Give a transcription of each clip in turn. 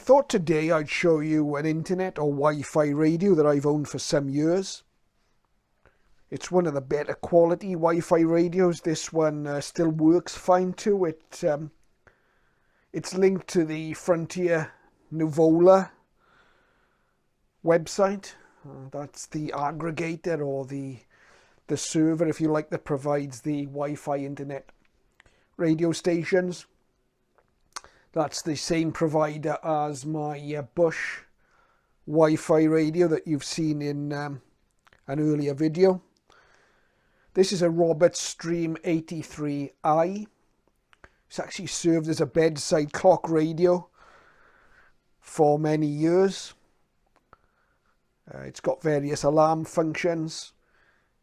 thought today I'd show you an internet or Wi-Fi radio that I've owned for some years. It's one of the better quality Wi-Fi radios. This one still works fine too. It's linked to the Frontier Nuvola website. That's the aggregator or the server, if you like, that provides the Wi-Fi internet radio stations. That's the same provider as my Bush Wi-Fi radio that you've seen in an earlier video. This is a Roberts Stream 83i. It's actually served as a bedside clock radio for many years. It's got various alarm functions.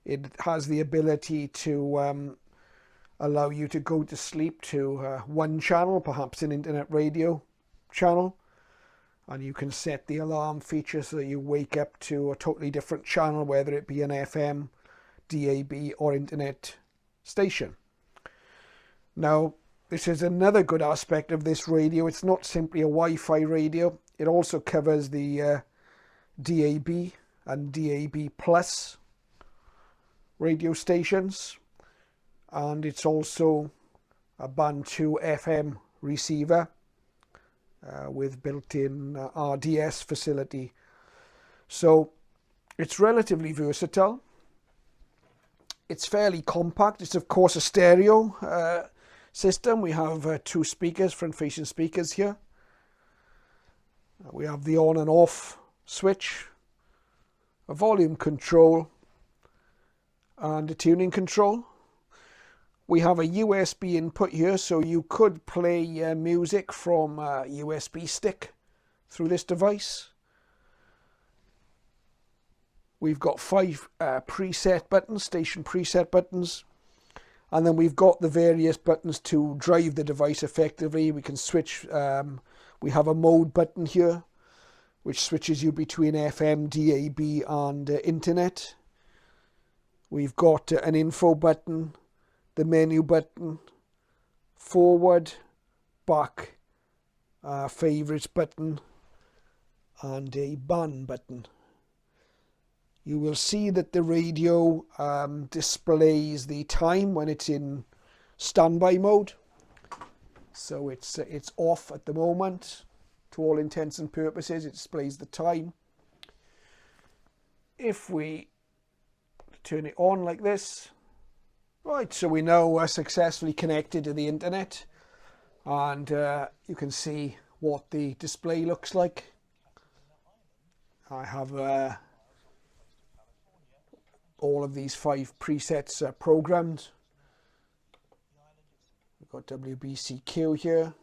It has the ability to allow you to go to sleep to one channel, perhaps an internet radio channel, and you can set the alarm feature so that you wake up to a totally different channel, whether it be an FM, DAB or internet station. Now, this is another good aspect of this radio. It's not simply a Wi-Fi radio. It also covers the DAB and DAB plus radio stations, and it's also a band 2 FM receiver with built-in RDS facility. So it's relatively versatile. It's fairly compact. It's of course a stereo system. We have two speakers, front-facing speakers here. We have the on and off switch, a volume control and a tuning control. We have a USB input here, so you could play music from a USB stick through this device. We've got 5 preset buttons, station preset buttons, and then we've got the various buttons to drive the device effectively. We can switch, we have a mode button here, which switches you between FM, DAB and internet. We've got an info button, the menu button, forward, back, favorites button, and a band button. You will see that the radio displays the time when it's in standby mode. So it's off at the moment. To all intents and purposes, it displays the time. If we turn it on like this, right, so we know we're successfully connected to the internet, and you can see what the display looks like. I have all of these 5 presets programmed. We've got WBCQ here.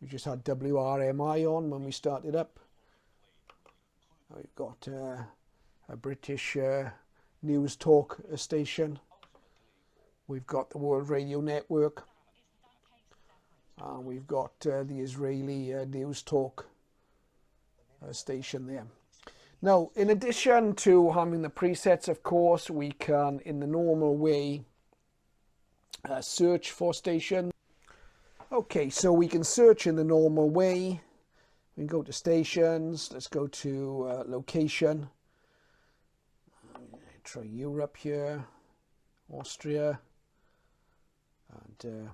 We just had WRMI on when we started up. We've got a British news talk station. We've got the World Radio Network. We've got the Israeli news talk station there. Now, in addition to having the presets, of course, we can, in the normal way, search for stations. Okay, so we can search in the normal way. We can go to stations. Let's go to location. Try Europe here, Austria, and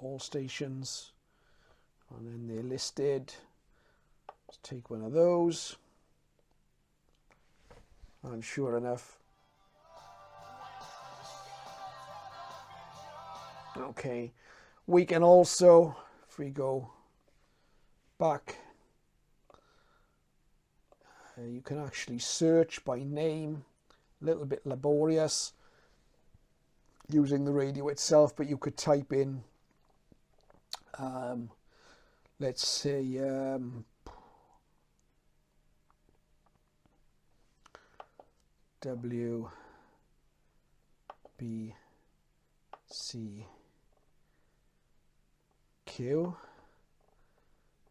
all stations. And then they're listed. Let's take one of those. And sure enough, okay, we can also, if we go back, you can actually search by name. A little bit laborious using the radio itself, but you could type in, let's say, WBCQ.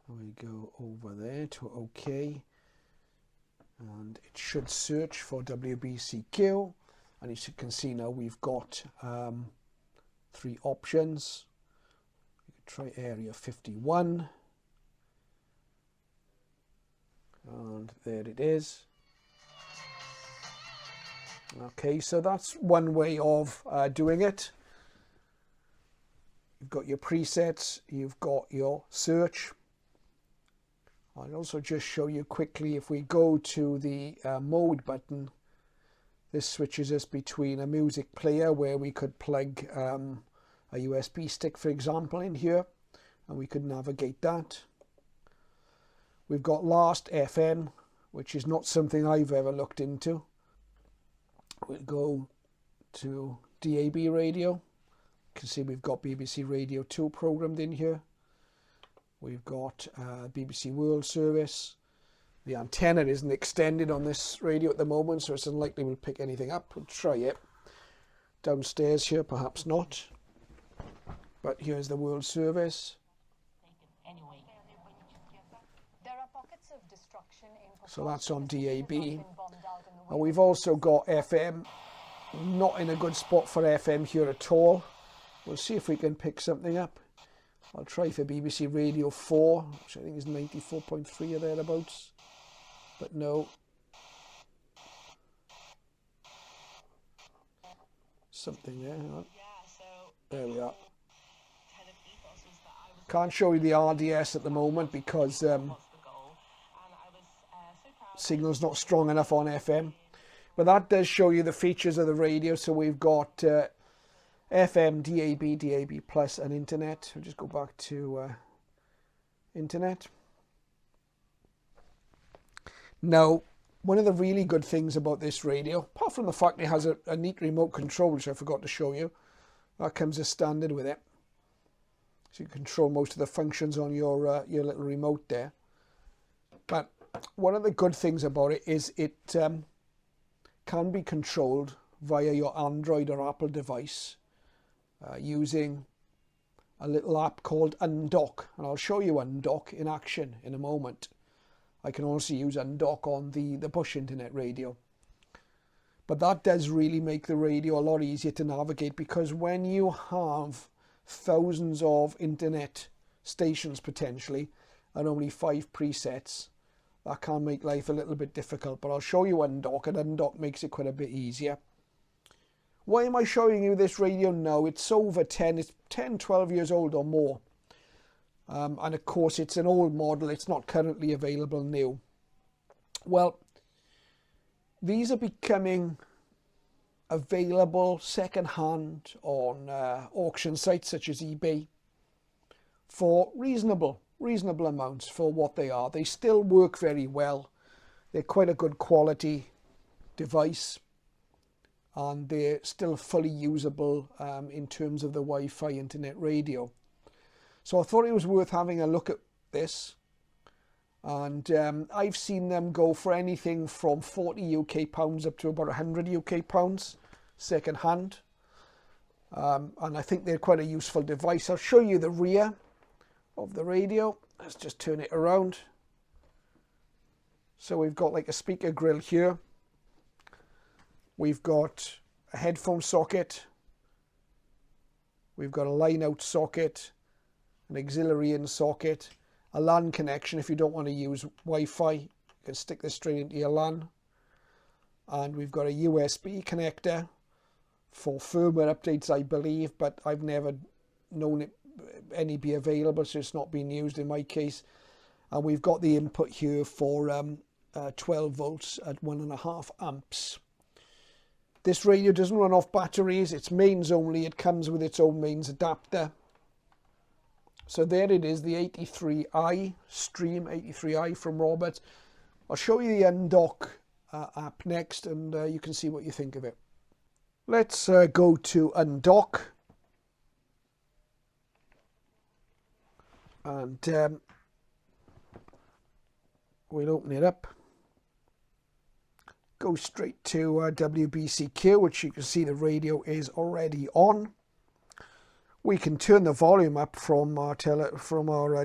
We go over there to OK, and it should search for WBCQ, and as you can see now we've got 3 options. We could try area 51, And there it is. Okay, so that's one way of doing it. You've got your presets, you've got your search. I'll also just show you quickly, if we go to the mode button, this switches us between a music player where we could plug a USB stick, for example, in here, and we could navigate that. We've got Last FM, which is not something I've ever looked into. We'll go to DAB radio. You can see we've got BBC Radio 2 programmed in here. We've got BBC World Service. The antenna isn't extended on this radio at the moment, so it's unlikely we'll pick anything up. We'll try it. Downstairs here, perhaps not. But here's the World Service. So that's on DAB. And we've also got FM. Not in a good spot for FM here at all. We'll see if we can pick something up. I'll try for BBC Radio 4, which I think is 94.3 or thereabouts. But no. Something there. Hang on. There we are. Can't show you the RDS at the moment because signal's not strong enough on FM. But that does show you the features of the radio. So we've got FM, DAB, DAB+, and internet. We'll just go back to internet. Now, one of the really good things about this radio, apart from the fact it has a neat remote control, which I forgot to show you, that comes as standard with it. So you control most of the functions on your little remote there. But one of the good things about it is it can be controlled via your Android or Apple device using a little app called Undok. And I'll show you Undok in action in a moment. I can also use Undok on the Bush Internet radio. But that does really make the radio a lot easier to navigate, because when you have thousands of internet stations potentially and only 5 presets, that can make life a little bit difficult. But I'll show you Undok, and Undok makes it quite a bit easier. Why am I showing you this radio now? It's over 10, 12 years old or more. And of course it's an old model, it's not currently available new. Well, these are becoming available second-hand on auction sites such as eBay for reasonable amounts for what they are. They still work very well. They're quite a good quality device, and they're still fully usable in terms of the Wi-Fi internet radio. So I thought it was worth having a look at this, and I've seen them go for anything from 40 UK pounds up to about 100 UK pounds second hand, and I think they're quite a useful device. I'll show you the rear of the radio. Let's just turn it around. So we've got like a speaker grill here. We've got a headphone socket. We've got a line out socket, an auxiliary in socket, a LAN connection if you don't want to use Wi-Fi. You can stick this straight into your LAN. And we've got a USB connector for firmware updates, I believe, but I've never known any be available, so it's not being used in my case. And we've got the input here for 12 volts at 1.5 amps. This radio doesn't run off batteries, it's mains only. It comes with its own mains adapter. So there it is, the 83i, Stream 83i from Robert. I'll show you the Undok app next, and you can see what you think of it. Let's go to Undok. And we'll open it up. Go straight to WBCQ, which you can see the radio is already on. We can turn the volume up from our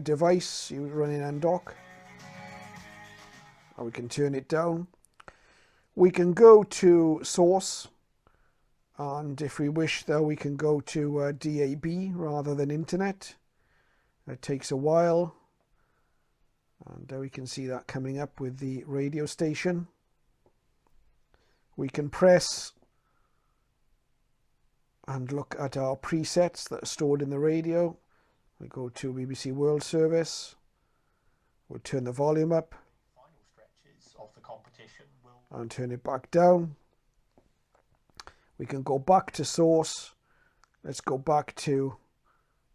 device running Undok, or we can turn it down. We can go to source, and if we wish, though, we can go to DAB rather than internet. It takes a while. And we can see that coming up with the radio station. We can press and look at our presets that are stored in the radio. We go to BBC World Service. We'll turn the volume up. Final stretches of the competition will... And turn it back down. We can go back to source. Let's go back to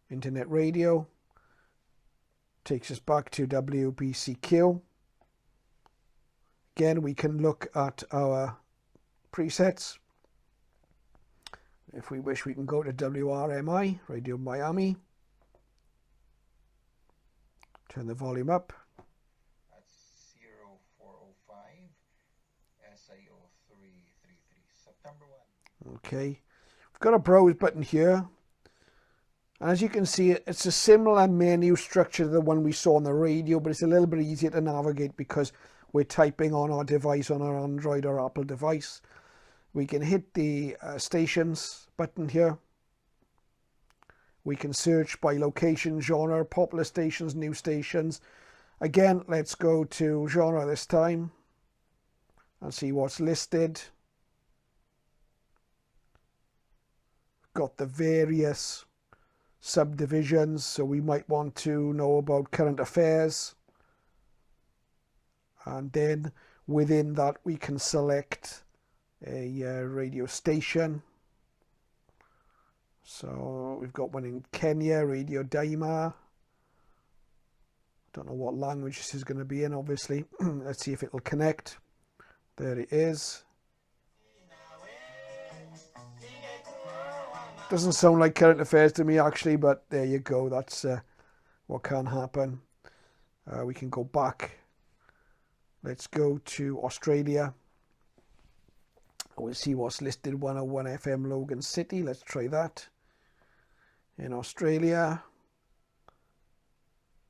internet radio. Takes us back to WBCQ. Again, we can look at our presets. If we wish, we can go to WRMI, Radio Miami. Turn the volume up. That's 0405 SAO 333 September 1. Okay, we've got a browse button here. And as you can see, it's a similar menu structure to the one we saw on the radio, but it's a little bit easier to navigate because we're typing on our device, on our Android or Apple device. We can hit the stations button here. We can search by location, genre, popular stations, new stations. Again, let's go to genre this time and see what's listed. Got the various subdivisions, so we might want to know about current affairs, and then within that we can select a radio station. So we've got one in Kenya, Radio Daima. Don't know what language this is going to be in, obviously. Let's see if it'll connect. There it is. Doesn't sound like current affairs to me, actually, but there you go. That's what can happen. We can go back. Let's go to Australia. We'll see what's listed. 101 FM Logan City. Let's try that. In Australia.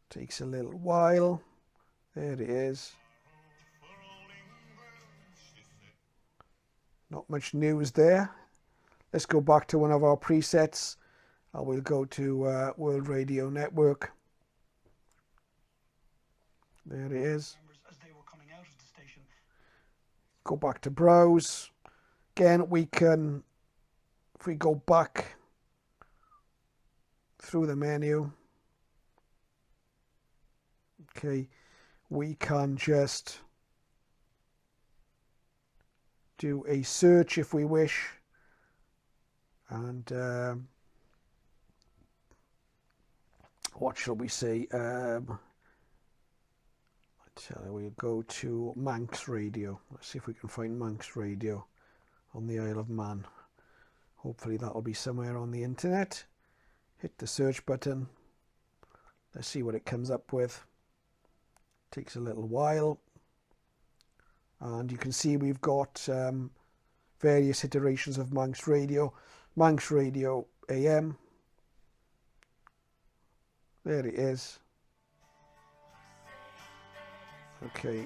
Takes a little while. There it is. Not much news there. Let's go back to one of our presets. We'll go to World Radio Network. There it is. As they were coming out of the station. Go back to browse. Again, we can, if we go back through the menu, okay, we can just do a search if we wish. And what shall we say? We'll go to Manx Radio. Let's see if we can find Manx Radio on the Isle of Man. Hopefully that'll be somewhere on the internet. Hit the search button. Let's see what it comes up with. Takes a little while. And you can see we've got various iterations of Manx Radio. Manx Radio AM. There it is. Okay.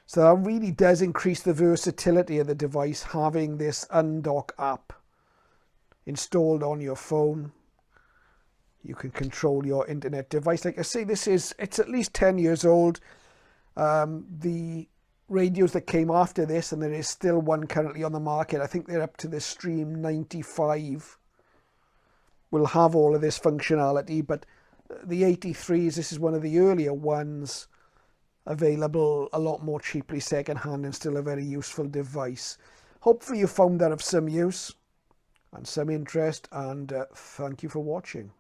So that really does increase the versatility of the device, having this undok app installed on your phone. You can control your internet device. Like I say, it's at least 10 years old. The radios that came after this, and there is still one currently on the market, I think they're up to the Stream 95, will have all of this functionality, but the 83s, this is one of the earlier ones, available a lot more cheaply second-hand, and still a very useful device. Hopefully you found that of some use and some interest, and thank you for watching.